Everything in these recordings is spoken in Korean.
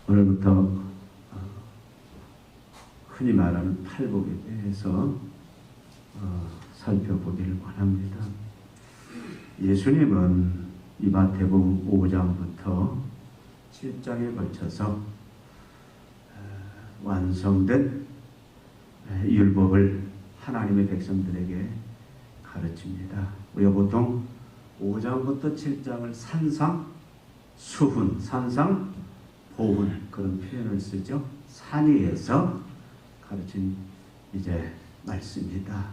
오늘부터 흔히 말하는 팔복에 대해서 살펴보기를 원합니다. 예수님은 이 마태복음 5장부터 7장에 걸쳐서 완성된 율법을 하나님의 백성들에게 가르칩니다. 우리가 보통 5장부터 7장을 산상수훈, 산상보훈 그런 표현을 쓰죠. 산위에서 가르친 이제 말씀이다.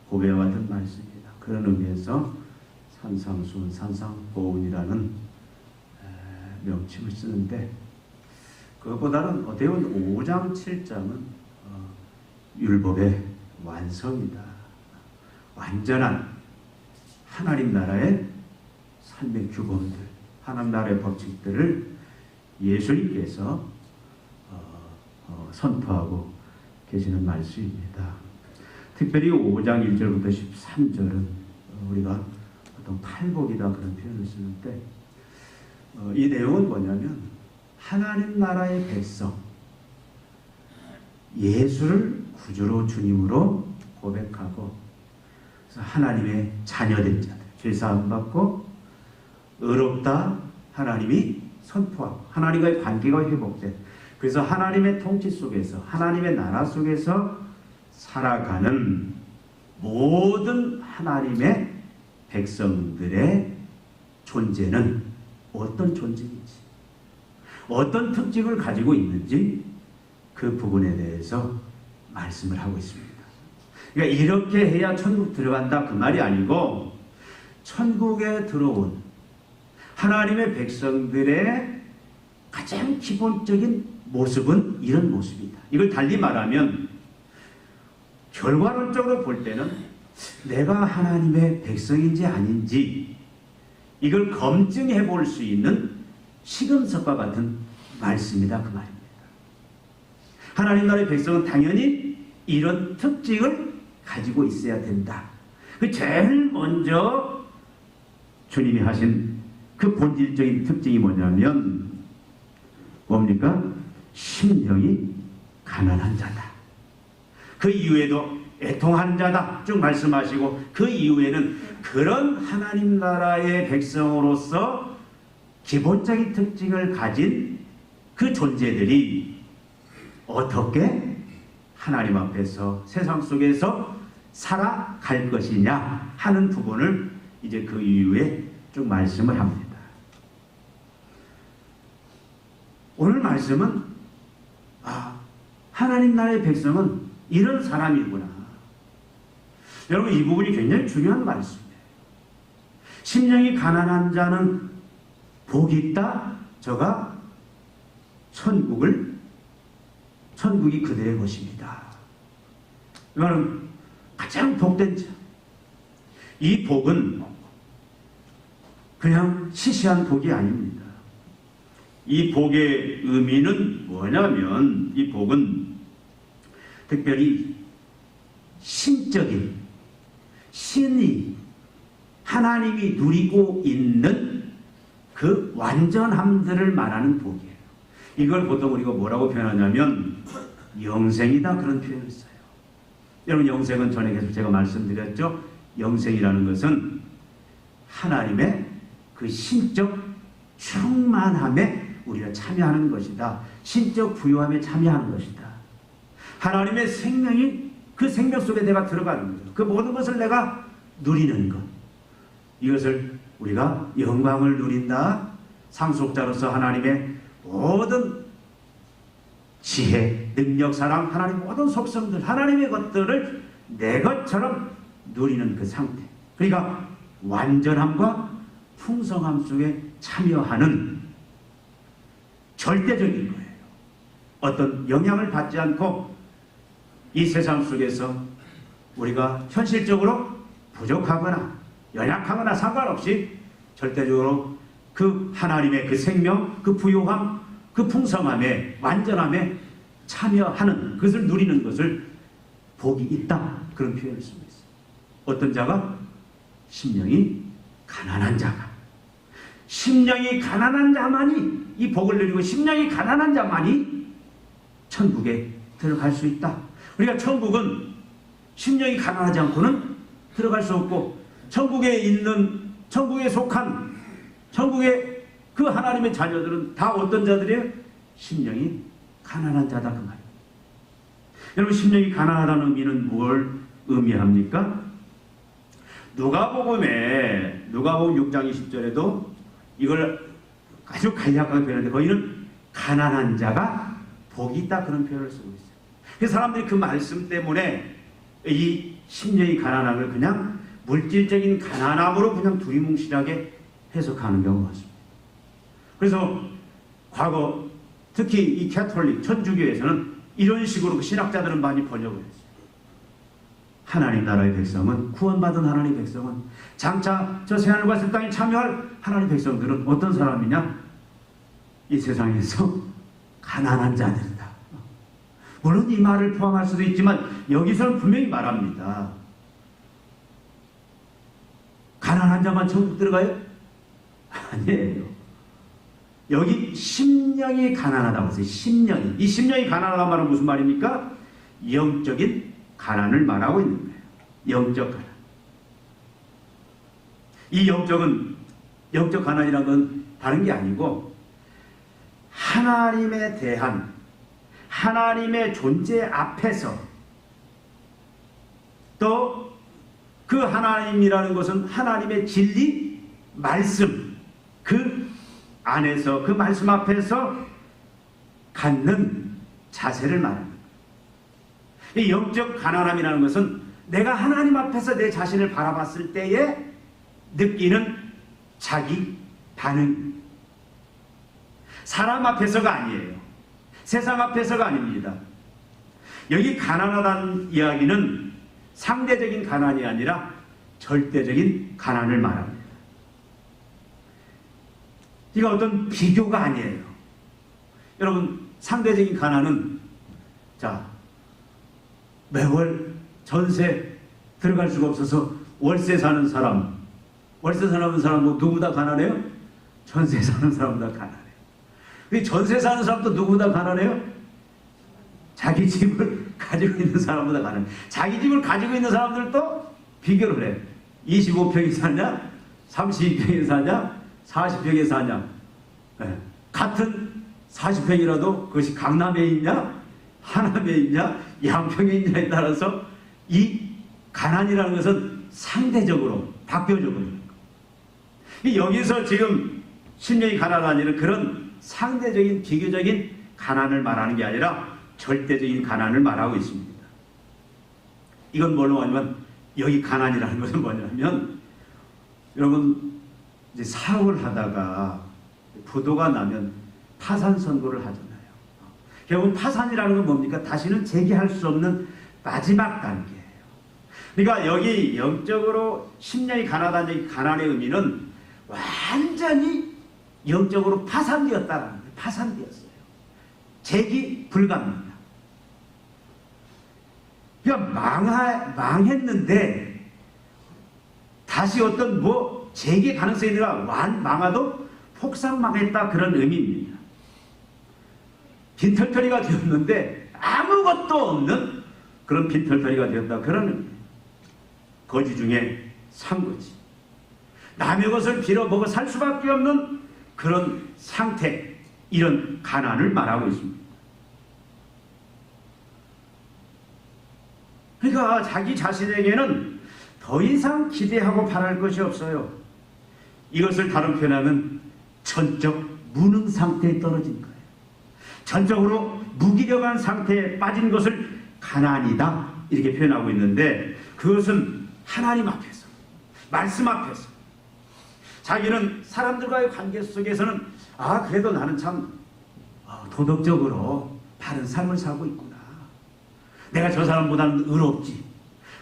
고배와 같은 말씀이다. 그런 의미에서 산상수훈, 산상보훈이라는 명칭을 쓰는데, 그것보다는 어떻게 보면 5장, 7장은 율법의 완성이다. 완전한 하나님 나라의 삶의 규범들, 하나님 나라의 법칙들을 예수님께서 선포하고 계시는 말씀입니다. 특별히 5장 1절부터 13절은 우리가 보통 팔복이다 그런 표현을 쓰는데, 이 내용은 뭐냐면 하나님 나라의 백성, 예수를 구주로 주님으로 고백하고 하나님의 자녀된 자들, 죄사함 받고 의롭다 하나님이 선포하고 하나님과의 관계가 회복된, 그래서 하나님의 통치 속에서 하나님의 나라 속에서 살아가는 모든 하나님의 백성들의 존재는 어떤 존재인지, 어떤 특징을 가지고 있는지 그 부분에 대해서 말씀을 하고 있습니다. 그러니까 이렇게 해야 천국 들어간다 그 말이 아니고, 천국에 들어온 하나님의 백성들의 가장 기본적인 모습은 이런 모습이다. 이걸 달리 말하면 결과론적으로 볼 때는 내가 하나님의 백성인지 아닌지 이걸 검증해 볼 수 있는 시금석과 같은 말씀이다 그 말입니다. 하나님 나라의 백성은 당연히 이런 특징을 가지고 있어야 된다. 그 제일 먼저 주님이 하신 그 본질적인 특징이 뭐냐면 뭡니까? 심령이 가난한 자다. 그 이후에도 애통하는 자다 쭉 말씀하시고, 그 이후에는 그런 하나님 나라의 백성으로서 기본적인 특징을 가진 그 존재들이 어떻게 하나님 앞에서 세상 속에서 살아갈 것이냐 하는 부분을 이제 그 이후에 쭉 말씀을 합니다. 오늘 말씀은 하나님 나라의 백성은 이런 사람이구나. 여러분, 이 부분이 굉장히 중요한 말씀이에요. 심령이 가난한 자는 복이 있다. 저가 천국이 그들의 것입니다. 이거는 가장 복된 자. 이 복은 그냥 시시한 복이 아닙니다. 이 복의 의미는 뭐냐면, 이 복은 특별히 신적인, 신이 하나님이 누리고 있는 그 완전함들을 말하는 복이에요. 이걸 보통 우리가 뭐라고 표현하냐면 영생이다 그런 표현을 써요. 여러분, 영생은 전에 계속 제가 말씀드렸죠. 영생이라는 것은 하나님의 그 신적 충만함에 우리가 참여하는 것이다. 신적 부유함에 참여하는 것이다. 하나님의 생명이 그 생명 속에 내가 들어가는 거죠. 그 모든 것을 내가 누리는 것. 이것을 우리가 영광을 누린다. 상속자로서 하나님의 모든 지혜, 능력, 사랑, 하나님 모든 속성들, 하나님의 것들을 내 것처럼 누리는 그 상태. 그러니까 완전함과 풍성함 속에 참여하는 절대적인 거예요. 어떤 영향을 받지 않고 이 세상 속에서 우리가 현실적으로 부족하거나 연약하거나 상관없이 절대적으로 그 하나님의 그 생명, 그 부요함, 그 풍성함에, 완전함에 참여하는, 그것을 누리는 것을 복이 있다. 그런 표현을 쓰고 있어요. 어떤 자가? 심령이 가난한 자가. 심령이 가난한 자만이, 이 복을 누리고 심령이 가난한 자만이 천국에 들어갈 수 있다. 우리가 천국은 심령이 가난하지 않고는 들어갈 수 없고, 천국에 속한 천국의 그 하나님의 자녀들은 다 어떤 자들이에요? 심령이 가난한 자다, 그 말이에요. 여러분, 심령이 가난하다는 의미는 뭘 의미합니까? 누가복음 6장 20절에도 이걸 아주 간략하게 표현하는데, 거기는 가난한 자가 복이 있다, 그런 표현을 쓰고 있어요. 그래서 사람들이 그 말씀 때문에 이 심령이 가난함을 그냥 물질적인 가난함으로 그냥 두리뭉실하게 해석하는 경우가 많습니다. 그래서 과거 특히 이 캐톨릭 천주교에서는 이런 식으로 신학자들은 많이 번역을 했어요. 하나님 나라의 백성은, 구원받은 하나님의 백성은, 장차 저 새하늘과 새 땅에 참여할 하나님의 백성들은 어떤 사람이냐? 이 세상에서 가난한 자들이다. 물론 이 말을 포함할 수도 있지만 여기서는 분명히 말합니다. 가난한 자만 천국 들어가요? 아니에요. 여기 심령이 가난하다고 했어요. 심령이. 이 심령이 가난하다는 말은 무슨 말입니까? 영적인 가난을 말하고 있는 거예요. 영적 가난. 이 영적 가난이라는 건 다른 게 아니고, 하나님에 대한, 하나님의 존재 앞에서, 또 그 하나님이라는 것은 하나님의 진리, 말씀, 그 안에서, 그 말씀 앞에서 갖는 자세를 말합니다. 이 영적 가난함이라는 것은 내가 하나님 앞에서 내 자신을 바라봤을 때에 느끼는 자기 반응. 사람 앞에서가 아니에요. 세상 앞에서가 아닙니다. 여기 가난하다는 이야기는 상대적인 가난이 아니라 절대적인 가난을 말합니다. 이거 어떤 비교가 아니에요. 여러분, 상대적인 가난은, 자, 매월 전세 들어갈 수가 없어서 월세 사는 사람 뭐 누구보다 가난해요? 전세 사는 사람보다 가난해요. 전세 사는 사람도 누구보다 가난해요? 자기 집을 가지고 있는 사람보다 가난해요. 자기 집을 가지고 있는 사람들도 비교를 해요. 25평이 사냐? 32평이 사냐? 40평이 사냐? 네. 같은 40평이라도 그것이 강남에 있냐? 하남에 있냐? 양평에 있냐에 따라서 이 가난이라는 것은 상대적으로, 바뀌어져버리는 거예요. 여기서 지금 심령이 가난한 일은 그런 상대적인, 비교적인 가난을 말하는 게 아니라 절대적인 가난을 말하고 있습니다. 이건 뭘로 하냐면, 여기 가난이라는 것은 뭐냐면, 여러분, 이제 사업을 하다가 부도가 나면 파산 선고를 하잖아요. 결국 파산이라는 건 뭡니까? 다시는 재개할 수 없는 마지막 단계예요. 그러니까 여기 영적으로 심령이 가난하다는 얘기, 가난의 의미는 완전히 영적으로 파산되었다는 거예요. 파산되었어요. 재기 불가입니다. 그러니까 망했는데 다시 어떤 재개 가능성이 아니라 망하도 폭삭 망했다, 그런 의미입니다. 빈털터리가 되었는데 아무것도 없는 그런 빈털터리가 되었다, 그런 의미. 거지 중에 산거지. 남의 것을 빌어먹어 살 수밖에 없는 그런 상태, 이런 가난을 말하고 있습니다. 그러니까 자기 자신에게는 더 이상 기대하고 바랄 것이 없어요. 이것을 다른 표현하면 전적 무능 상태에 떨어진 거예요. 전적으로 무기력한 상태에 빠진 것을 가난이다, 이렇게 표현하고 있는데, 그것은 하나님 앞에서, 말씀 앞에서, 자기는 사람들과의 관계 속에서는 그래도 나는 참 도덕적으로 바른 삶을 살고 있구나. 내가 저 사람보다는 의롭지.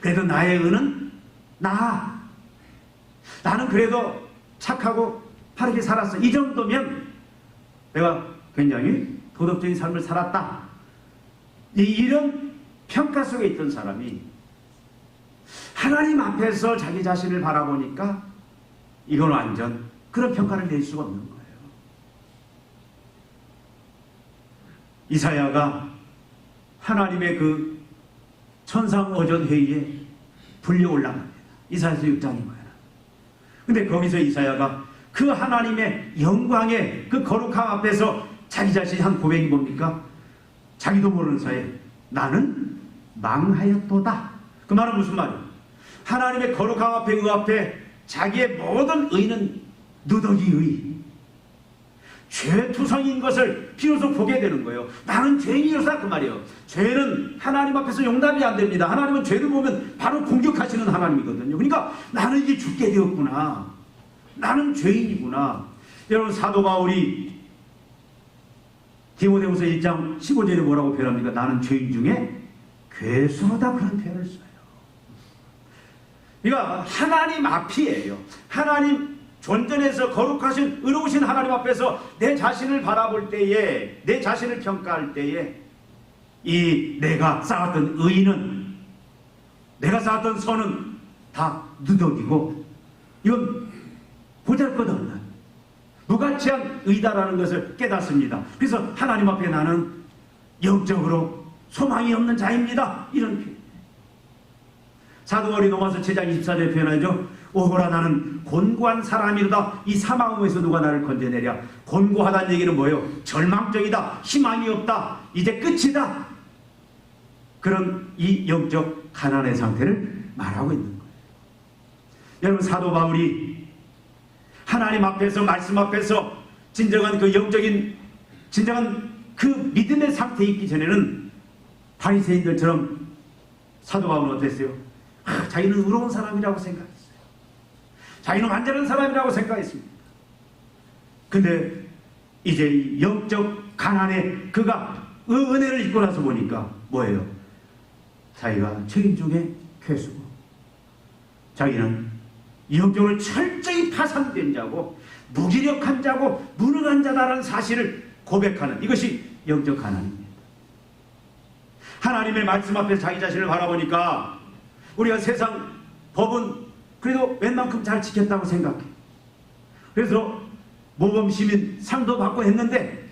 그래도 나의 의는 나는 그래도 착하고 바르게 살았어. 이 정도면 내가 굉장히 도덕적인 삶을 살았다. 이런 평가 속에 있던 사람이 하나님 앞에서 자기 자신을 바라보니까 이건 완전 그런 평가를 낼 수가 없는 거예요. 이사야가 하나님의 그 천상어전회의에 불려 올라갑니다. 이사야서 6장이고요. 근데 거기서 이사야가 그 하나님의 영광의 그 거룩함 앞에서 자기 자신이 한 고백이 뭡니까? 자기도 모르는 사이에 나는 망하였도다. 그 말은 무슨 말이에요? 하나님의 거룩함 앞에 그 앞에 자기의 모든 의는 누더기의 죄투성인 것을 비로소 보게 되는 거예요. 나는 죄인이로서 그 말이에요. 죄는 하나님 앞에서 용납이 안 됩니다. 하나님은 죄를 보면 바로 공격하시는 하나님이거든요. 그러니까 나는 이제 죽게 되었구나. 나는 죄인이구나. 여러분 사도 바울이 디모데후서 1장 15절에 뭐라고 표현합니까? 나는 죄인 중에 괴수로다 그런 표현을 써요. 그러니까 하나님 앞이에요. 하나님 존전에서 거룩하신 의로우신 하나님 앞에서 내 자신을 바라볼 때에 내 자신을 평가할 때에 이 내가 쌓았던 의는 내가 쌓았던 선은 다 누더기고 이건 보잘것없는 무가치한 의다라는 것을 깨닫습니다. 그래서 하나님 앞에 나는 영적으로 소망이 없는 자입니다. 이런 표현. 사도 바울이 로마서 7장 24절에 표현하죠. 오호라 나는 곤고한 사람이로다. 이 사망에서 누가 나를 건져내랴. 곤고하다는 얘기는 뭐예요? 절망적이다. 희망이 없다. 이제 끝이다. 그런 이 영적 가난의 상태를 말하고 있는 거예요. 여러분 사도 바울이 하나님 앞에서 말씀 앞에서 진정한 그 영적인 진정한 그 믿음의 상태에 있기 전에는 바리새인들처럼 사도 바울은 어땠어요? 자기는 의로운 사람이라고 생각했어요. 자기는 완전한 사람이라고 생각했습니다. 근데 이제 영적 가난에 그가 은혜를 입고 나서 보니까 뭐예요? 자기가 죄인 중에 괴수고 자기는 영적으로 철저히 파산된 자고 무기력한 자고 무능한 자다라는 사실을 고백하는 이것이 영적 가난입니다. 하나님의 말씀 앞에 자기 자신을 바라보니까 우리가 세상 법은 그래도 웬만큼 잘 지켰다고 생각해. 그래서 모범시민 상도 받고 했는데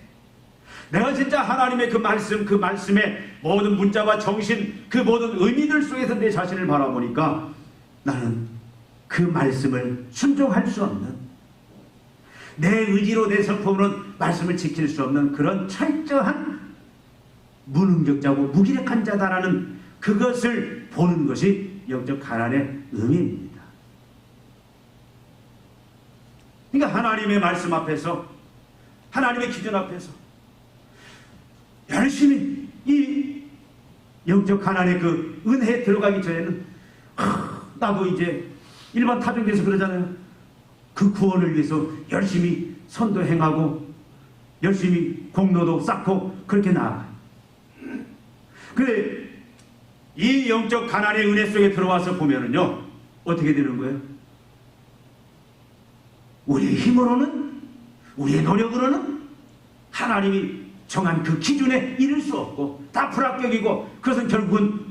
내가 진짜 하나님의 그 말씀, 그 말씀의 모든 문자와 정신, 그 모든 의미들 속에서 내 자신을 바라보니까 나는 그 말씀을 순종할 수 없는 내 의지로 내 성품으로는 말씀을 지킬 수 없는 그런 철저한 무능력자고 무기력한 자다라는 그것을 보는 것이 영적 가난의 의미입니다. 그러니까 하나님의 말씀 앞에서 하나님의 기준 앞에서 열심히 이 영적 가난의 그 은혜에 들어가기 전에는 나도 이제 일반 타종에서 그러잖아요. 그 구원을 위해서 열심히 선도 행하고 열심히 공로도 쌓고 그렇게 나아가요. 근데 이 영적 가난의 은혜 속에 들어와서 보면은요 어떻게 되는 거예요? 우리의 힘으로는 우리의 노력으로는 하나님이 정한 그 기준에 이를 수 없고 다 불합격이고 그것은 결국은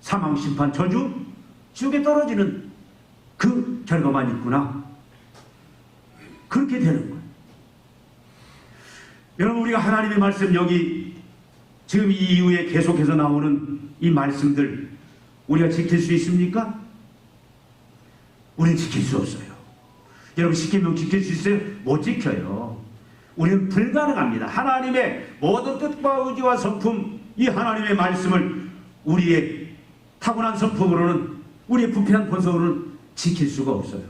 사망, 심판, 저주, 지옥에 떨어지는 그 결과만 있구나. 그렇게 되는 거예요. 여러분 우리가 하나님의 말씀 여기 지금 이 이후에 계속해서 나오는 이 말씀들 우리가 지킬 수 있습니까? 우리는 지킬 수 없어요. 여러분 시키면 지킬 수 있어요? 못 지켜요. 우리는 불가능합니다. 하나님의 모든 뜻과 의지와 성품 이 하나님의 말씀을 우리의 타고난 성품으로는 우리의 부패한 본성으로는 지킬 수가 없어요.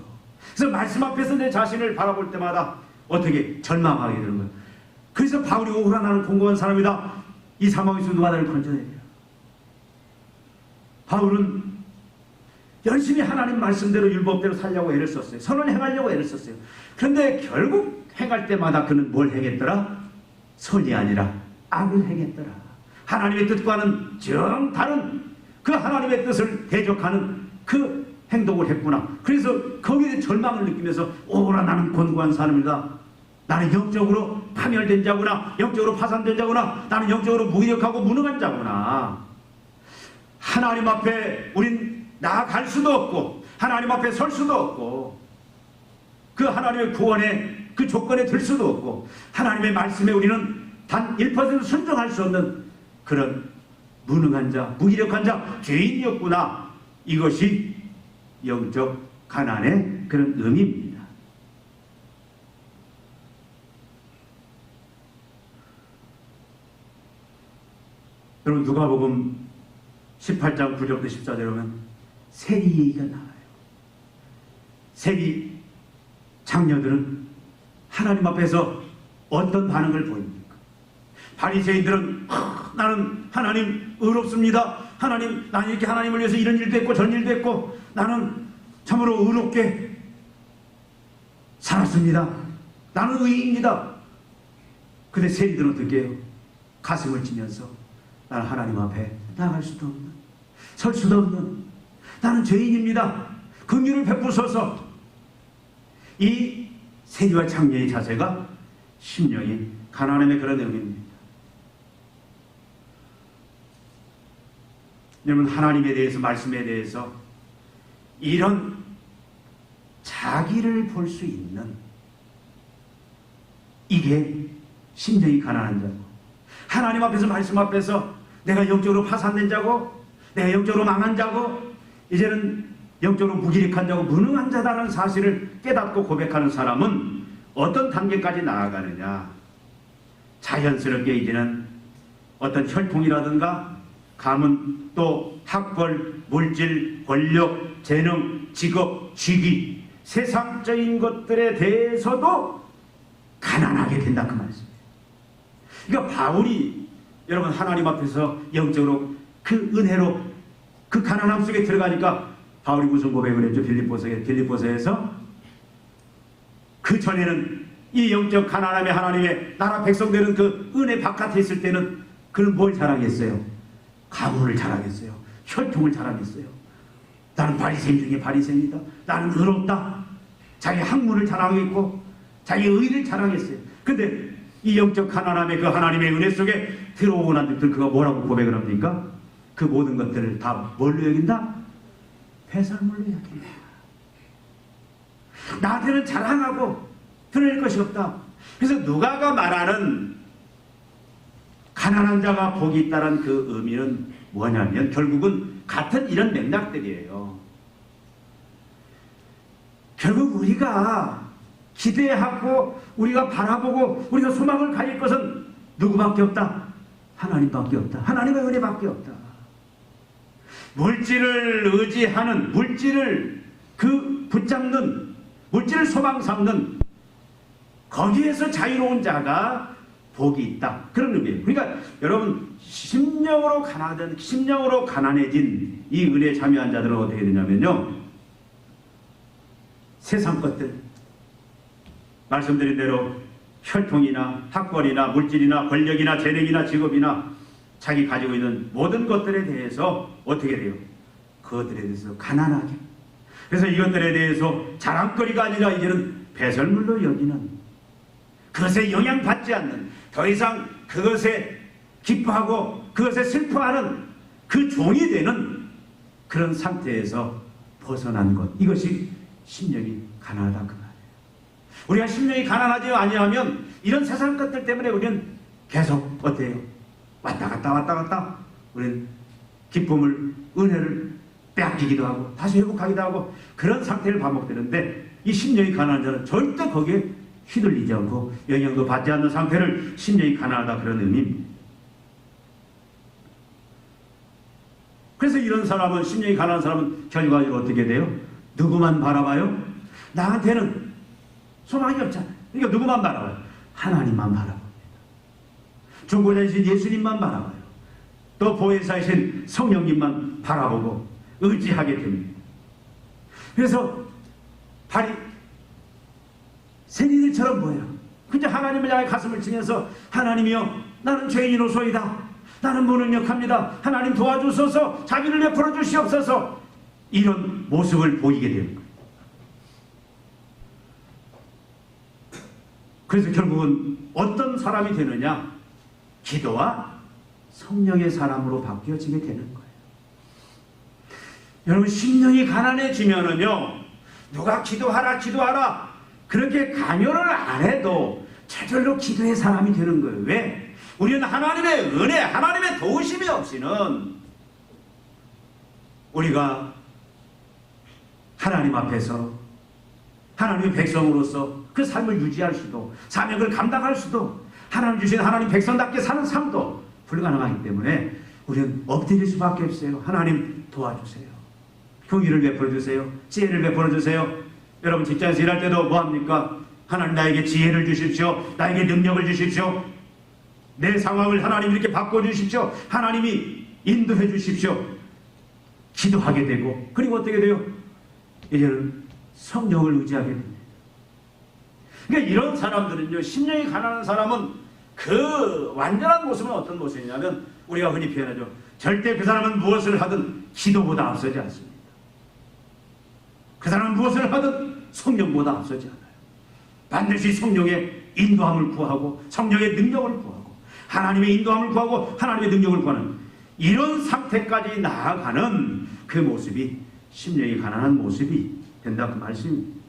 그래서 말씀 앞에서 내 자신을 바라볼 때마다 어떻게 절망하게 되는 거예요. 그래서 바울이 오호라 나는 공고한 사람이다. 이 사망에서 누가 나를 건져내랴. 바울은 열심히 하나님 말씀대로 율법대로 살려고 애를 썼어요. 선을 행하려고 애를 썼어요. 그런데 결국 행할 때마다 그는 뭘 행했더라? 선이 아니라 악을 행했더라. 하나님의 뜻과는 정 다른 그 하나님의 뜻을 대적하는 그 행동을 했구나. 그래서 거기에 절망을 느끼면서 오라 나는 곤고한 사람이다. 나는 영적으로 파멸된 자구나. 영적으로 파산된 자구나. 나는 영적으로 무기력하고 무능한 자구나. 하나님 앞에 우린 나아갈 수도 없고 하나님 앞에 설 수도 없고 그 하나님의 구원의 그 조건에 들 수도 없고 하나님의 말씀에 우리는 단 1% 순종할 수 없는 그런 무능한 자, 무기력한 자, 죄인이었구나. 이것이 영적 가난의 그런 의미입니다. 여러분 누가복음 18장 9절부터 14절에 보면 세리 얘기가 나와요. 세리 장녀들은 하나님 앞에서 어떤 반응을 보입니까? 바리새인들은 나는 하나님 의롭습니다. 하나님, 나는 이렇게 하나님을 위해서 이런 일도 했고 저런 일도 했고 나는 참으로 의롭게 살았습니다. 나는 의인입니다. 근데 세리들은 어떻게 해요? 가슴을 치면서 나는 하나님 앞에 나갈 수도 없는, 설 수도 없는, 나는 죄인입니다. 긍휼을 베푸소서. 이 세리와 장녀의 자세가 심령이 가난함의 그런 의미입니다. 여러분 하나님에 대해서, 말씀에 대해서 이런 자기를 볼 수 있는, 이게 심령이 가난한 자고, 하나님 앞에서, 말씀 앞에서 내가 영적으로 파산된 자고, 내가 영적으로 망한 자고, 이제는 영적으로 무기력한 자고 무능한 자다라는 사실을 깨닫고 고백하는 사람은 어떤 단계까지 나아가느냐? 자연스럽게 이제는 어떤 혈통이라든가 가문, 또 학벌, 물질, 권력, 재능, 직업, 직위, 세상적인 것들에 대해서도 가난하게 된다 그 말씀이에요. 그러니까 바울이 여러분 하나님 앞에서 영적으로 그 은혜로 그 가난함 속에 들어가니까 바울이 무슨 고백을 했죠? 빌립보서에서 그 전에는 이 영적 가난함의 하나님의 나라 백성들은 그 은혜 바깥에 있을 때는 그는 뭘 자랑했어요? 가문을 자랑했어요. 혈통을 자랑했어요. 나는 바리새인 중에 바리새인이다. 나는 의롭다. 자기 학문을 자랑했고 자기 의를 자랑했어요. 근데 이 영적 가난함의 그 하나님의 은혜 속에 들어오고 난 뒤부터 그가 뭐라고 고백을 합니까? 그 모든 것들을 다 뭘로 여긴다? 배설물로 여긴다. 나한테는 자랑하고 드러낼 것이 없다. 그래서 누가가 말하는 가난한 자가 복이 있다는 그 의미는 뭐냐면 결국은 같은 이런 맥락들이에요. 결국 우리가 기대하고 우리가 바라보고 우리가 소망을 가질 것은 누구밖에 없다? 하나님밖에 없다. 하나님의 은혜밖에 없다. 물질을 의지하는, 물질을 그 붙잡는, 물질을 소망 삼는 거기에서 자유로운 자가 복이 있다. 그런 의미예요. 그러니까 여러분 심령으로 가난해진 이 은혜에 참여한 자들은 어떻게 되냐면요, 세상 것들, 말씀드린 대로 혈통이나 학벌이나 물질이나 권력이나 재능이나 직업이나 자기 가지고 있는 모든 것들에 대해서 어떻게 돼요? 그것들에 대해서 가난하게. 그래서 이것들에 대해서 자랑거리가 아니라 이제는 배설물로 여기는, 그것에 영향받지 않는, 더 이상 그것에 기뻐하고 그것에 슬퍼하는 그 종이 되는 그런 상태에서 벗어난 것, 이것이 심령이 가난하다 그 말이에요. 우리가 심령이 가난하지 아니하면 이런 세상 것들 때문에 우리는 계속 어때요? 왔다 갔다 우리는 기쁨을, 은혜를 빼앗기기도 하고 다시 회복하기도 하고 그런 상태를 반복되는데, 이 심령이 가난한 자는 절대 거기에 휘둘리지 않고 영향도 받지 않는 상태를 심령이 가난하다 그런 의미입니다. 그래서 이런 사람은, 심령이 가난한 사람은 결과적으로 어떻게 돼요? 누구만 바라봐요? 나한테는 소망이 없잖아요. 그러니까 누구만 바라봐요? 하나님만 바라봅니다. 중보자이신 예수님만 바라봐요. 또 보혜사이신 성령님만 바라보고 의지하게 됩니다. 그래서 세리들처럼 뭐예요? 그저 하나님을 향해 가슴을 치면서 하나님이여 나는 죄인으로소이다. 나는 무능력합니다. 하나님 도와주소서. 자비를 베풀어 주시옵소서. 이런 모습을 보이게 되는 거예요. 그래서 결국은 어떤 사람이 되느냐? 기도와 성령의 사람으로 바뀌어지게 되는 거예요. 여러분 심령이 가난해지면은요, 누가 기도하라 그렇게 간여를 안 해도 저절로 기도의 사람이 되는 거예요. 왜? 우리는 하나님의 은혜, 하나님의 도우심이 없이는 우리가 하나님 앞에서 하나님의 백성으로서 그 삶을 유지할 수도, 사명을 감당할 수도, 하나님 주신 하나님 백성답게 사는 삶도 불가능하기 때문에 우리는 엎드릴 수밖에 없어요. 하나님 도와주세요. 긍휼을 베풀어 주세요. 지혜를 베풀어 주세요. 여러분 직장에서 일할 때도 뭐합니까? 하나님 나에게 지혜를 주십시오. 나에게 능력을 주십시오. 내 상황을 하나님 이렇게 바꿔주십시오. 하나님이 인도해 주십시오. 기도하게 되고, 그리고 어떻게 돼요? 이제는 성령을 의지하게 됩니다. 그러니까 이런 사람들은요, 심령이 가난한 사람은 그 완전한 모습은 어떤 모습이냐면, 우리가 흔히 표현하죠. 절대 그 사람은 무엇을 하든 기도보다 앞서지 않습니다. 그 사람은 무엇을 하든 성령보다 앞서지 않아요. 반드시 성령의 인도함을 구하고, 성령의 능력을 구하고, 하나님의 인도함을 구하고, 하나님의 능력을 구하는 이런 상태까지 나아가는 그 모습이 심령이 가난한 모습이 된다 그 말씀입니다.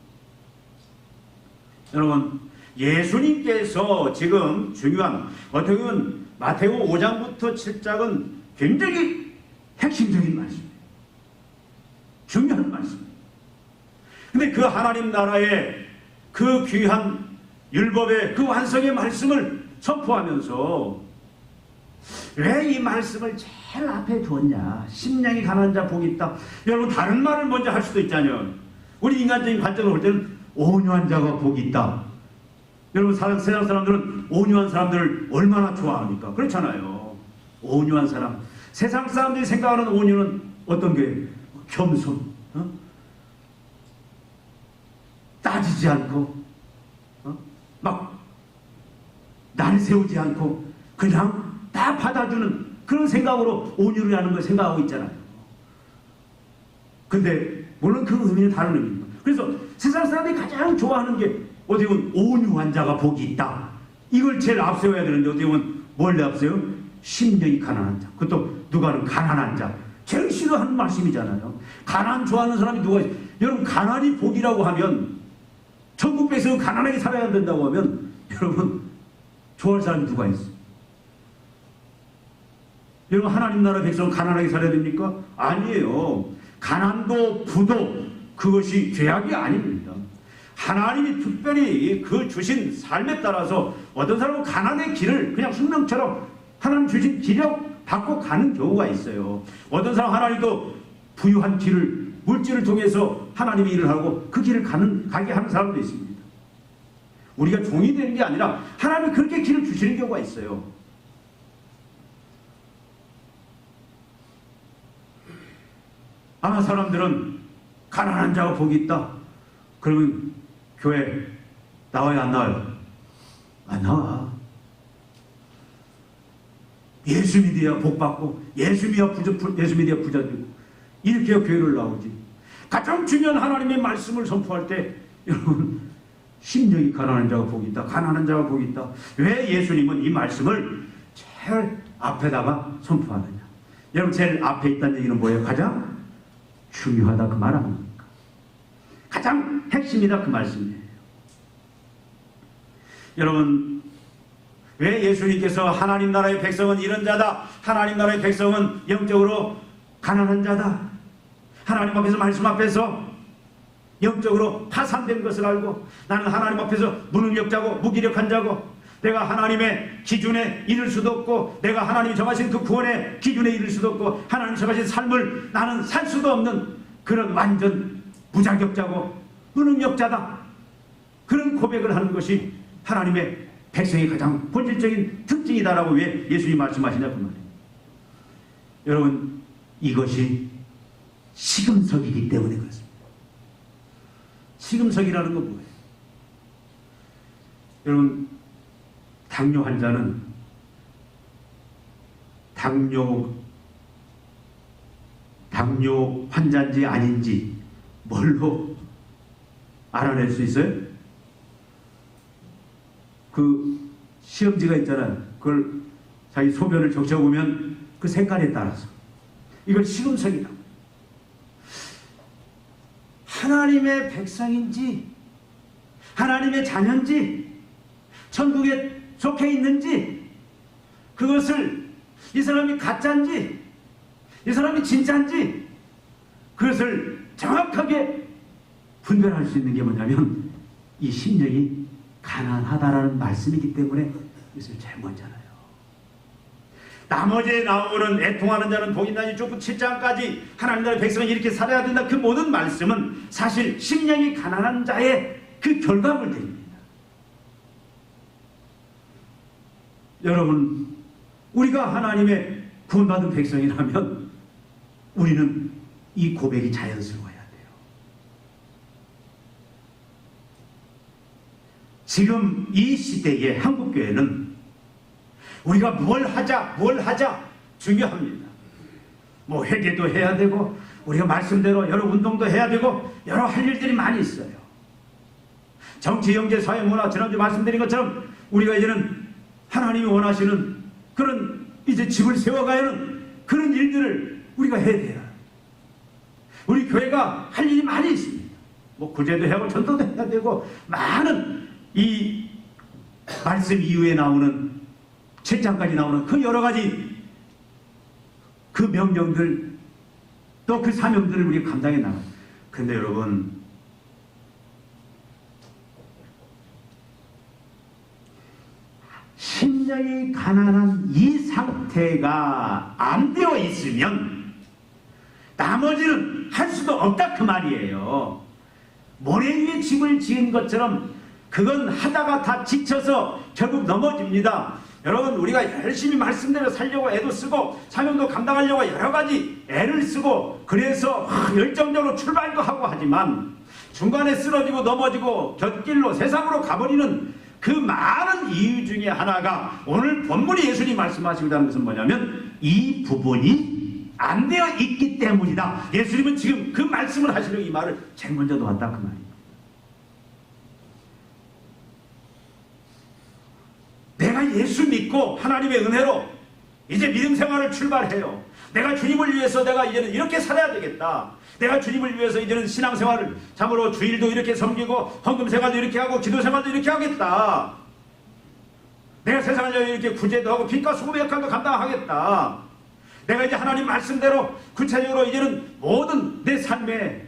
여러분, 예수님께서 지금 중요한, 어떻게 보면 마태오 5장부터 7장은 굉장히 핵심적인 말씀이에요. 중요한 말씀이에요. 근데 그 하나님 나라의 그 귀한 율법의 그 완성의 말씀을 선포하면서 왜 이 말씀을 제일 앞에 두었냐? 심령이 가난한 자 복이 있다. 여러분, 다른 말을 먼저 할 수도 있잖아요. 우리 인간적인 관점으로 볼 때는 온유한 자가 복이 있다. 여러분, 세상 사람들은 온유한 사람들을 얼마나 좋아합니까? 그렇잖아요. 온유한 사람. 세상 사람들이 생각하는 온유는 어떤 게? 겸손, 따지지 않고, 막 날 세우지 않고 그냥 다 받아주는 그런 생각으로 온유를 하는 걸 생각하고 있잖아요. 근데 물론 그 의미는 다른 의미입니다. 그래서 세상 사람들이 가장 좋아하는 게 어떻게 보면 온유한 자가 복이 있다. 이걸 제일 앞세워야 되는데 어떻게 보면 뭘 앞세워요? 심령이 가난한 자. 그것도 누가는 가난한 자. 제일 싫어하는 말씀이잖아요. 가난 좋아하는 사람이 누가 있어요? 여러분, 가난이 복이라고 하면, 천국에서 가난하게 살아야 된다고 하면 여러분 좋아할 사람이 누가 있어요? 여러분, 하나님 나라 백성은 가난하게 살아야 됩니까? 아니에요. 가난도 부도 그것이 죄악이 아닙니다. 하나님이 특별히 그 주신 삶에 따라서 어떤 사람은 가난의 길을 그냥 생명처럼 하나님 주신 길을 받고 가는 경우가 있어요. 어떤 사람 하나님도 부유한 길을, 물질을 통해서 하나님의 일을 하고 그 길을 가게 하는 사람도 있습니다. 우리가 종이 되는 게 아니라 하나님이 그렇게 길을 주시는 경우가 있어요. 아마 사람들은 가난한 자가 복이 있다. 그러면 교회 나와요, 안 나와요? 안 나와. 예수 믿어야 복 받고, 예수 믿어야 부자 되고, 이렇게 교회를 나오지. 가장 중요한 하나님의 말씀을 선포할 때 여러분, 심령이 가난한 자가 복이 있다. 가난한 자가 복이 있다. 왜 예수님은 이 말씀을 제일 앞에다가 선포하느냐? 여러분, 제일 앞에 있다는 얘기는 뭐예요? 가장 중요하다 그 말 아닙니까? 가장 핵심이다 그 말씀이에요. 여러분, 왜 예수님께서 하나님 나라의 백성은 이런 자다, 하나님 나라의 백성은 영적으로 가난한 자다, 하나님 앞에서 말씀 앞에서 영적으로 파산된 것을 알고, 나는 하나님 앞에서 무능력자고 무기력한 자고, 내가 하나님의 기준에 이를 수도 없고, 내가 하나님이 정하신 그 구원의 기준에 이를 수도 없고, 하나님이 정하신 삶을 나는 살 수도 없는 그런 완전 무자격자고 무능력자다, 그런 고백을 하는 것이 하나님의 백성의 가장 본질적인 특징이다라고 왜 예수님이 말씀하시냐 그 말이에요. 여러분, 이것이 시금석이기 때문에 그렇습니다. 시금석이라는 건 뭐예요? 여러분, 당뇨 환자는 당뇨 환자인지 아닌지 뭘로 알아낼 수 있어요? 그 시험지가 있잖아요. 그걸 자기 소변을 적셔보면 그 색깔에 따라서 이걸 시금석이다. 하나님의 백성인지 하나님의 자녀인지 천국에 속해 있는지, 그것을 이 사람이 가짜인지 이 사람이 진짜인지 그것을 정확하게 분별할 수 있는 게 뭐냐면 이 심령이 가난하다라는 말씀이기 때문에 이것을 제일 먼저 알아요. 나머지에 나오는 애통하는 자는 복이 있나니 쭉 7장까지 하나님 나라의 백성은 이렇게 살아야 된다, 그 모든 말씀은 사실 심령이 가난한 자의 그 결과물들입니다. 여러분, 우리가 하나님의 구원받은 백성이라면 우리는 이 고백이 자연스러워야 돼요. 지금 이 시대의 한국교회는 우리가 뭘 하자 중요합니다. 뭐 회개도 해야 되고 우리가 말씀대로 여러 운동도 해야 되고 여러 할 일들이 많이 있어요. 정치, 경제, 사회, 문화, 지난주 말씀드린 것처럼 우리가 이제는 하나님이 원하시는 그런 이제 집을 세워가야 하는 그런 일들을 우리가 해야 돼요. 우리 교회가 할 일이 많이 있습니다. 뭐 구제도 해야 하고 전도도 해야 되고 많은 이 말씀 이후에 나오는 7장까지 나오는 그 여러 가지 그 명령들 또 그 사명들을 우리가 감당해 나가요. 그런데 여러분, 심령이 가난한 이 상태가 안 되어 있으면 나머지는 할 수도 없다 그 말이에요. 모래 위에 집을 지은 것처럼 그건 하다가 다 지쳐서 결국 넘어집니다. 여러분, 우리가 열심히 말씀대로 살려고 애도 쓰고 사명도 감당하려고 여러 가지 애를 쓰고 그래서 열정적으로 출발도 하고 하지만 중간에 쓰러지고 넘어지고 곁길로 세상으로 가버리는 그 많은 이유 중에 하나가 오늘 본문이 예수님이 말씀하시고자 하는 것은 뭐냐면 이 부분이 안 되어 있기 때문이다. 예수님은 지금 그 말씀을 하시려고 이 말을 제일 먼저 놓았다 그 말이에요. 내가 예수 믿고 하나님의 은혜로 이제 믿음 생활을 출발해요. 내가 주님을 위해서 내가 이제는 이렇게 살아야 되겠다. 내가 주님을 위해서 이제는 신앙생활을 참으로 주일도 이렇게 섬기고 헌금생활도 이렇게 하고 기도생활도 이렇게 하겠다. 내가 세상을 이렇게 구제도 하고 빚과 수고의 역할도 감당하겠다. 내가 이제 하나님 말씀대로 구체적으로 이제는 모든 내 삶에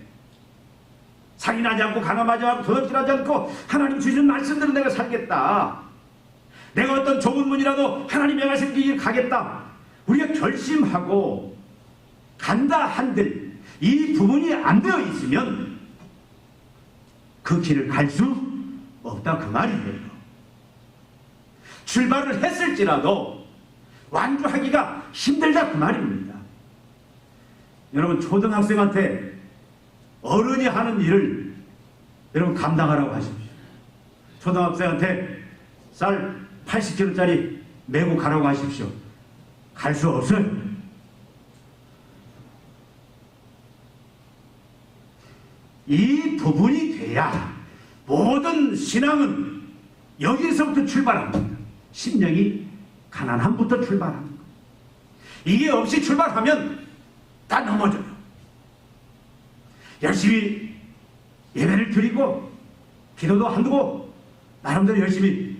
살인하지 않고 가늠하지 않고 도둑질하지 않고 하나님 주시는 말씀대로 내가 살겠다. 내가 어떤 좁은 문이라도 하나님 명하신 길 가겠다. 우리가 결심하고 간다 한들 이 부분이 안 되어 있으면 그 길을 갈 수 없다 그 말이에요. 출발을 했을지라도 완주하기가 힘들다 그 말입니다. 여러분, 초등학생한테 어른이 하는 일을 여러분 감당하라고 하십시오. 초등학생한테 쌀 80kg짜리 메고 가라고 하십시오. 갈 수 없어요. 이 부분이 돼야 모든 신앙은 여기서부터 출발합니다. 심령이 가난함부터 출발합니다. 이게 없이 출발하면 다 넘어져요. 열심히 예배를 드리고 기도도 한다고 나름대로 열심히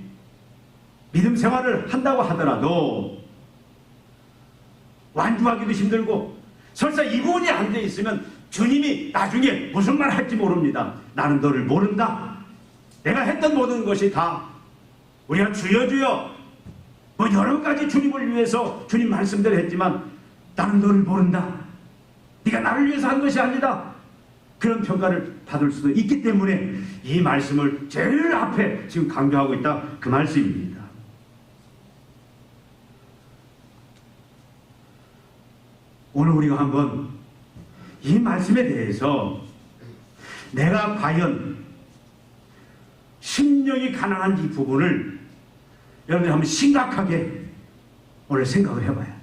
믿음 생활을 한다고 하더라도 완주하기도 힘들고 설사 이 부분이 안 돼 있으면 주님이 나중에 무슨 말 할지 모릅니다. 나는 너를 모른다. 내가 했던 모든 것이 다 우리가 주여 주여 뭐 여러 가지 주님을 위해서 주님 말씀대로 했지만 나는 너를 모른다. 네가 나를 위해서 한 것이 아니다. 그런 평가를 받을 수도 있기 때문에 이 말씀을 제일 앞에 지금 강조하고 있다 그 말씀입니다. 오늘 우리가 한번 이 말씀에 대해서 내가 과연 심령이 가난한 이 부분을 여러분이 한번 심각하게 오늘 생각을 해봐야 돼요.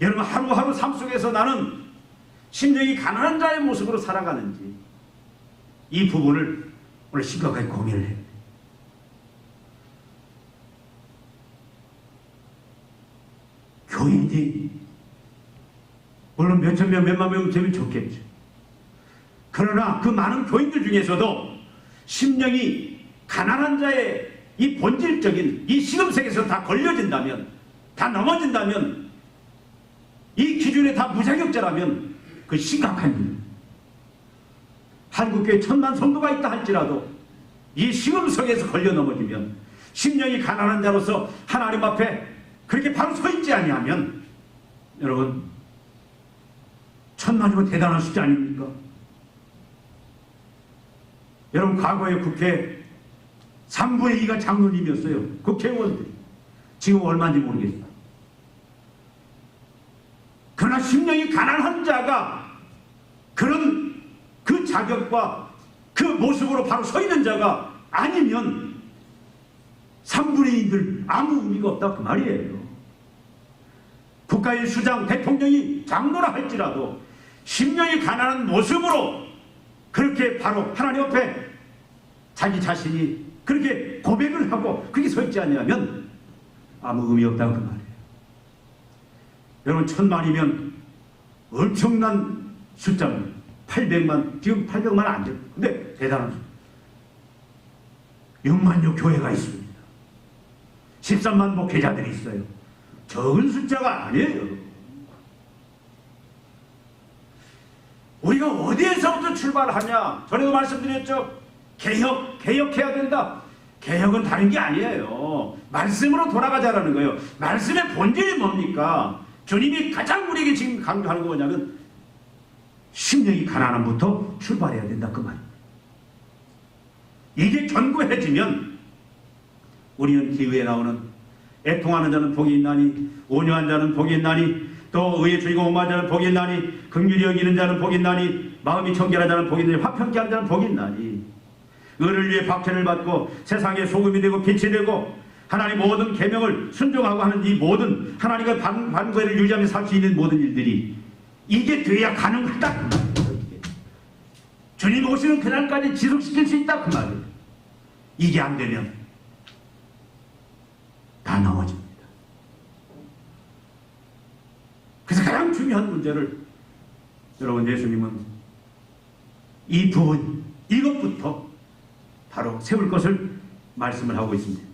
여러분, 하루하루 삶 속에서 나는 심령이 가난한 자의 모습으로 살아가는지 이 부분을 오늘 심각하게 고민을 해야 돼요. 교인이 물론 몇천 명, 몇만 명 되면 좋겠죠. 그러나 그 많은 교인들 중에서도 심령이 가난한 자의 이 본질적인 이 시금석에서 다 걸려진다면, 다 넘어진다면, 이 기준에 다 무자격자라면 그 심각한 일. 한국교회 1000만 성도가 있다 할지라도 이 시금석에서 걸려 넘어지면, 심령이 가난한 자로서 하나님 앞에 그렇게 바로 서 있지 아니하면, 여러분 1000만이면 대단한 숫자 아닙니까? 여러분 과거에 국회 3분의 2가 장로님이었어요. 국회의원들이. 지금 얼마인지 모르겠어요. 그러나 심령이 가난한 자가 그런 그 자격과 그 모습으로 바로 서 있는 자가 아니면 3분의 2들 아무 의미가 없다 그 말이에요. 국가의 수장, 대통령이 장로라 할지라도 심령이 가난한 모습으로 그렇게 바로 하나님 앞에 자기 자신이 그렇게 고백을 하고 그렇게 서 있지 않냐면 아무 의미 없다고 그 말이에요. 여러분 1000만이면 엄청난 숫자입니다. 800만, 지금 800만 안 돼요. 근데 대단한 숫자. 6만여 교회가 있습니다. 13만 목회자들이 있어요. 적은 숫자가 아니에요. 우리가 어디에서부터 출발하냐? 전에도 말씀드렸죠. 개혁해야 된다. 개혁은 다른 게 아니에요. 말씀으로 돌아가자라는 거예요. 말씀의 본질이 뭡니까? 주님이 가장 우리에게 지금 강조하는 거 뭐냐면 심령이 가난함부터 출발해야 된다 그 말입니다. 이게 견고해지면 우리는 기회에 나오는 애통하는 자는 복이 있나니, 온유한 자는 복이 있나니, 또 의에 주의고 온유한 자는 복이 있나니, 긍휼히 여기는 자는 복이 있나니, 마음이 청결한 자는 복이 있나니, 화평케 하는 자는 복이 있나니, 의를 위해 박해를 받고 세상에 소금이 되고 빛이 되고 하나님 모든 계명을 순종하고 하는 이 모든 하나님과 반거를 유지하며 살 수 있는 모든 일들이 이게 돼야 가능하다. 주님 오시는 그날까지 지속시킬 수 있다 그 말이에요. 이게 안 되면 다 넘어집니다. 그래서 가장 중요한 문제를 여러분 예수님은 이 부분 이것부터 바로 세울 것을 말씀을 하고 있습니다.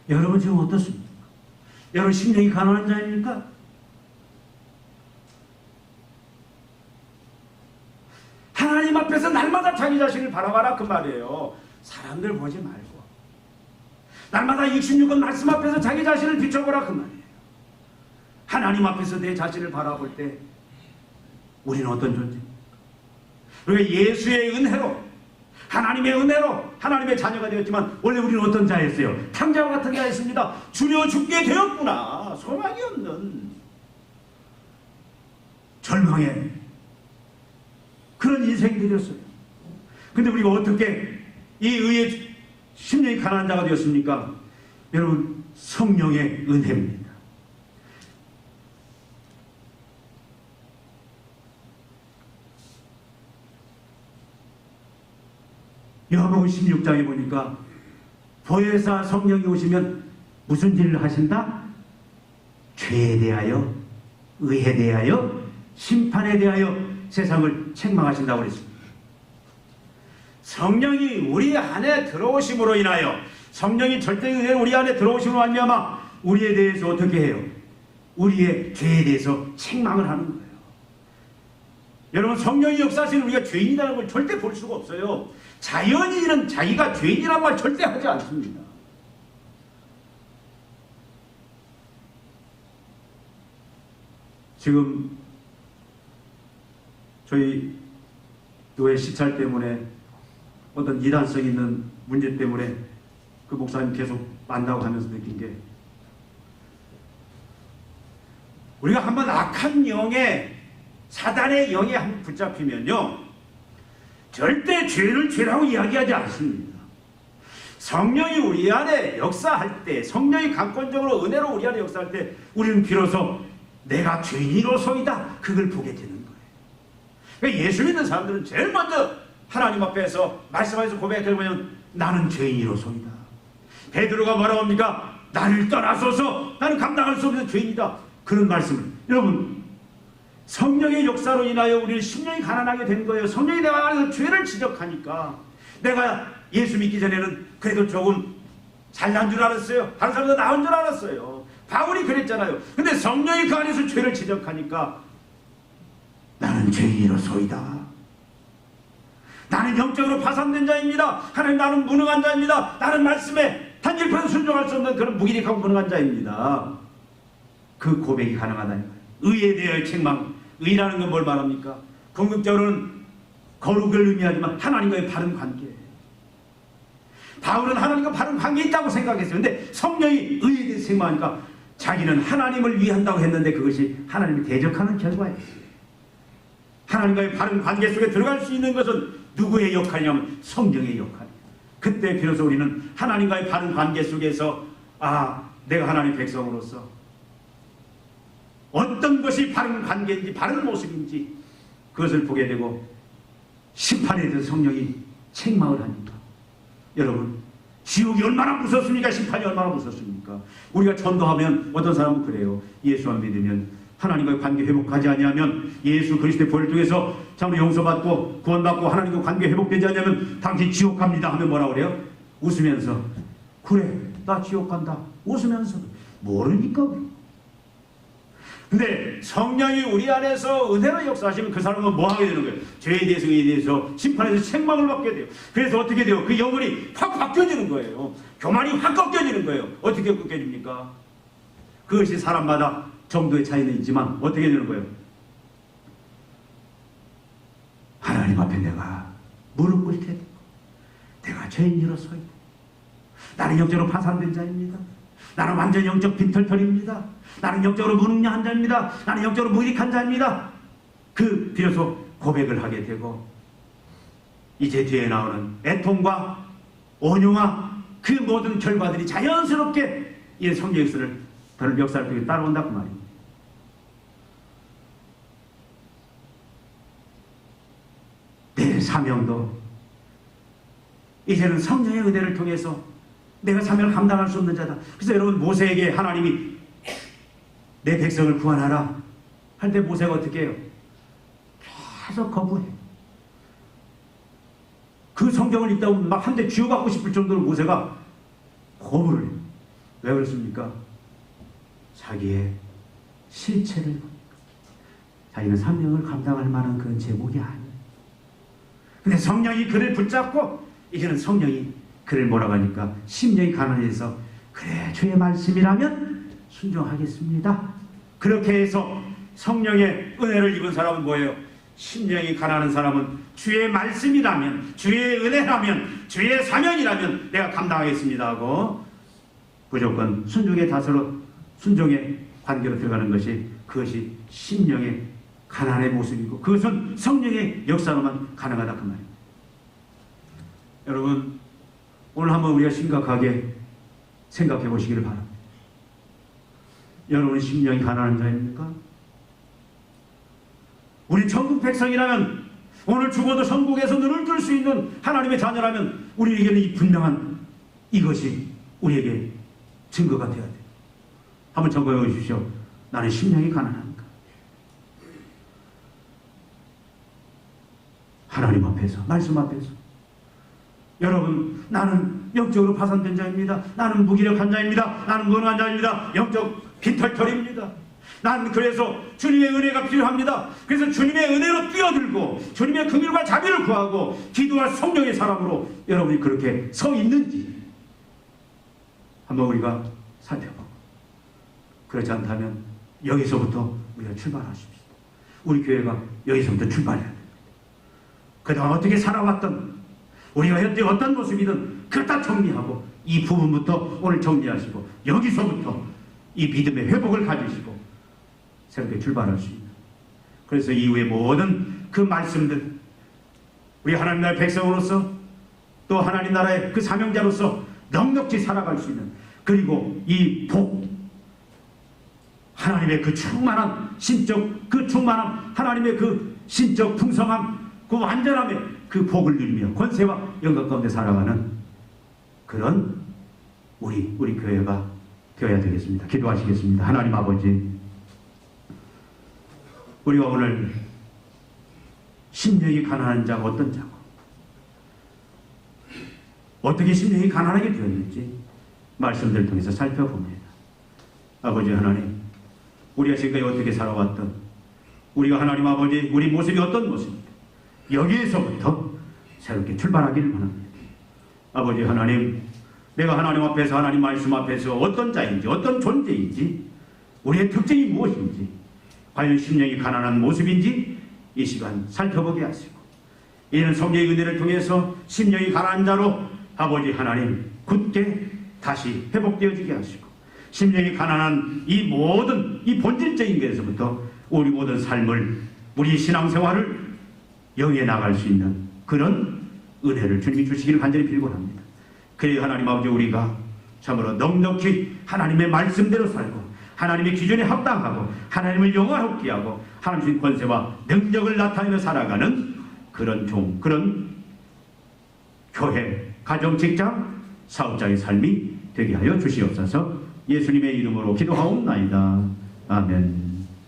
여러분 지금 어떻습니까? 여러분 심령이 가난한 자입니까? 하나님 앞에서 날마다 자기 자신을 바라봐라 그 말이에요. 사람들 보지 말고 날마다 66권 말씀 앞에서 자기 자신을 비춰보라 그 말이에요. 하나님 앞에서 내 자신을 바라볼 때 우리는 어떤 존재입니까? 그러니까 예수의 은혜로 하나님의 은혜로 하나님의 자녀가 되었지만 원래 우리는 어떤 자였어요? 탕자와 같은 자였습니다. 주려 죽게 되었구나. 소망이 없는 절망의 그런 인생들이었어요. 근데 우리가 어떻게 이 의의 심령이 가난한 자가 되었습니까? 여러분 성령의 은혜입니다. 요한복음 16장에 보니까 보혜사 성령이 오시면 무슨 일을 하신다? 죄에 대하여, 의에 대하여, 심판에 대하여 세상을 책망하신다고 그랬습니다. 성령이 우리 안에 들어오심으로 인하여 성령이 절대의 은혜로 우리 안에 들어오심으로 말미암아 우리에 대해서 어떻게 해요? 우리의 죄에 대해서 책망을 하는 거예요. 여러분 성령이 역사하시는 우리가 죄인이라는 걸 절대 볼 수가 없어요. 자연인은 자기가 죄인이란 말 절대 하지 않습니다. 지금 저희 교회 시찰 때문에 어떤 이단성 있는 문제 때문에 그 목사님 계속 만나고 하면서 느낀 게 우리가 한번 악한 영에 사단의 영에 한번 붙잡히면요 절대 죄를 죄라고 이야기하지 않습니다. 성령이 우리 안에 역사할 때 성령이 강권적으로 은혜로 우리 안에 역사할 때 우리는 비로소 내가 죄인으로서이다 그걸 보게 되는 거예요. 그러니까 예수 믿는 사람들은 제일 먼저 하나님 앞에서 말씀하셔서 고백해보면 나는 죄인으로서이다. 베드로가 뭐라고 합니까? 나를 떠나소서, 나는 감당할 수 없는 죄인이다. 그런 말씀을, 여러분, 성령의 역사로 인하여 우리는 심령이 가난하게 된 거예요. 성령이 내가 안에서 죄를 지적하니까. 내가 예수 믿기 전에는 그래도 조금 잘난 줄 알았어요. 다른 사람보다 나은 줄 알았어요. 바울이 그랬잖아요. 근데 성령이 그 안에서 죄를 지적하니까 나는 죄인이로소이다. 나는 영적으로 파산된 자입니다. 하나님, 나는 무능한 자입니다. 나는 말씀에 단일편 순종할 수 없는 그런 무기력하고 무능한 자입니다. 그 고백이 가능하다는 거예요. 의에 대하여 책망. 의라는 건 뭘 말합니까? 궁극적으로는 거룩을 의미하지만 하나님과의 바른 관계. 바울은 하나님과 바른 관계에 있다고 생각했어요. 근데 성령이 의에 대해서 책망하니까 자기는 하나님을 위한다고 했는데 그것이 하나님을 대적하는 결과였어요. 하나님과의 바른 관계 속에 들어갈 수 있는 것은 누구의 역할이냐면 성령의 역할이에요. 그때 비로소 우리는 하나님과의 바른 관계 속에서 내가 하나님의 백성으로서 어떤 것이 바른 관계인지 바른 모습인지 그것을 보게 되고 심판에 대해서 성령이 책망을 하니까 여러분, 지옥이 얼마나 무섭습니까? 심판이 얼마나 무섭습니까? 우리가 전도하면 어떤 사람은 그래요. 예수 안 믿으면 하나님과의 관계 회복하지 아니하면 예수 그리스도의 보혈을 통해서 참으로 용서받고 구원받고 하나님과 관계 회복되지 않으면 당신 지옥 갑니다 하면 뭐라 그래요? 웃으면서 그래 나 지옥 간다 웃으면서 모르니까. 근데 성령이 우리 안에서 은혜로 역사하시면 그 사람은 뭐 하게 되는 거예요? 죄에 대해서 의에 대해서 심판에서 책망을 받게 돼요. 그래서 어떻게 돼요? 그 영혼이 확 바뀌어지는 거예요. 교만이 확 꺾여지는 거예요. 어떻게 꺾여집니까? 그것이 사람마다 정도의 차이는 있지만 어떻게 되는 거예요? 하나님 앞에 내가 무릎 꿇게 되고 내가 죄인으로서 나는 영적으로 파산된 자입니다. 나는 완전 영적 빈털털입니다. 나는 영적으로 무능력한 자입니다. 나는 영적으로 무익한 자입니다. 그 비로소 고백을 하게 되고 이제 뒤에 나오는 애통과 온유와 그 모든 결과들이 자연스럽게 이 성경 역사를 통해 따라온다 그 말입니다. 내 사명도 이제는 성령의 은혜를 통해서 내가 사명을 감당할 수 없는 자다. 그래서 여러분, 모세에게 하나님이 내 백성을 구원하라 할 때 모세가 어떻게 해요? 계속 거부해. 그 성경을 읽다 보면 막 한 대 쥐어받고 싶을 정도로 모세가 거부를 해요. 왜 그렇습니까? 자기의 실체를 보니까 자기는 사명을 감당할 만한 그런 제목이 아니에요. 근데 성령이 그를 붙잡고 이제는 성령이 그를 뭐라고 하니까 심령이 가난해서 그래 주의 말씀이라면 순종하겠습니다. 그렇게 해서 성령의 은혜를 입은 사람은 뭐예요? 심령이 가난한 사람은 주의 말씀이라면, 주의 은혜라면, 주의 사명이라면 내가 감당하겠습니다 하고 무조건 순종의 다스로 순종의 관계로 들어가는 것이 그것이 심령의 가난의 모습이고 그것은 성령의 역사로만 가능하다 그 말입니다. 여러분, 오늘 한번 우리가 심각하게 생각해 보시기를 바랍니다. 여러분 심령이 가난한 자입니까? 우리 천국 백성이라면 오늘 죽어도 천국에서 눈을 뜰 수 있는 하나님의 자녀라면 우리에게는 이 분명한 이것이 우리에게 증거가 되어야 돼요. 한번 적어해 주십시오. 나는 심령이 가난한가? 하나님 앞에서, 말씀 앞에서 여러분, 나는 영적으로 파산된 자입니다. 나는 무기력한 자입니다. 나는 무능한 자입니다. 영적 빈털털입니다. 난 그래서 주님의 은혜가 필요합니다. 그래서 주님의 은혜로 뛰어들고 주님의 긍휼과 자비를 구하고 기도할 성령의 사람으로 여러분이 그렇게 서 있는지 한번 우리가 살펴보고, 그렇지 않다면 여기서부터 우리가 출발하십시오. 우리 교회가 여기서부터 출발해야 됩니다. 그동안 어떻게 살아왔던, 우리가 현재 어떤 모습이든 그걸 다 정리하고 이 부분부터 오늘 정리하시고 여기서부터 이 믿음의 회복을 가지시고 새롭게 출발할 수 있는, 그래서 이후에 모든 그 말씀들 우리 하나님 나라의 백성으로서 또 하나님 나라의 그 사명자로서 넉넉히 살아갈 수 있는, 그리고 이 복, 하나님의 그 충만한 신적, 그 충만함, 하나님의 그 신적 풍성함, 그 완전함의 그 복을 누리며 권세와 영광 가운데 살아가는 그런 우리 교회가 되어야 되겠습니다. 기도하시겠습니다. 하나님 아버지, 우리가 오늘 심령이 가난한 자가 어떤 자고 어떻게 심령이 가난하게 되었는지 말씀들을 통해서 살펴봅니다. 아버지 하나님, 우리가 지금까지 어떻게 살아왔던 우리가 하나님 아버지 우리 모습이 어떤 모습입니까? 여기에서부터 새롭게 출발하기를 바랍니다. 아버지 하나님, 내가 하나님 앞에서 하나님 말씀 앞에서 어떤 자인지 어떤 존재인지 우리의 특징이 무엇인지 과연 심령이 가난한 모습인지 이 시간 살펴보게 하시고 이는 성령의 은혜를 통해서 심령이 가난한 자로 아버지 하나님 굳게 다시 회복되어지게 하시고 심령이 가난한 이 모든 이 본질적인 것에서부터 우리 모든 삶을 우리 신앙생활을 영위해 나갈 수 있는 그런 은혜를 주님이 주시기를 간절히 빌곤합니다. 그래야 하나님 아버지 우리가 참으로 넉넉히 하나님의 말씀대로 살고 하나님의 기준에 합당하고 하나님을 영화롭게 하고 하나님의 권세와 능력을 나타내며 살아가는 그런 그런 교회, 가정, 직장, 사업자의 삶이 되게 하여 주시옵소서. 예수님의 이름으로 기도하옵나이다. 아멘.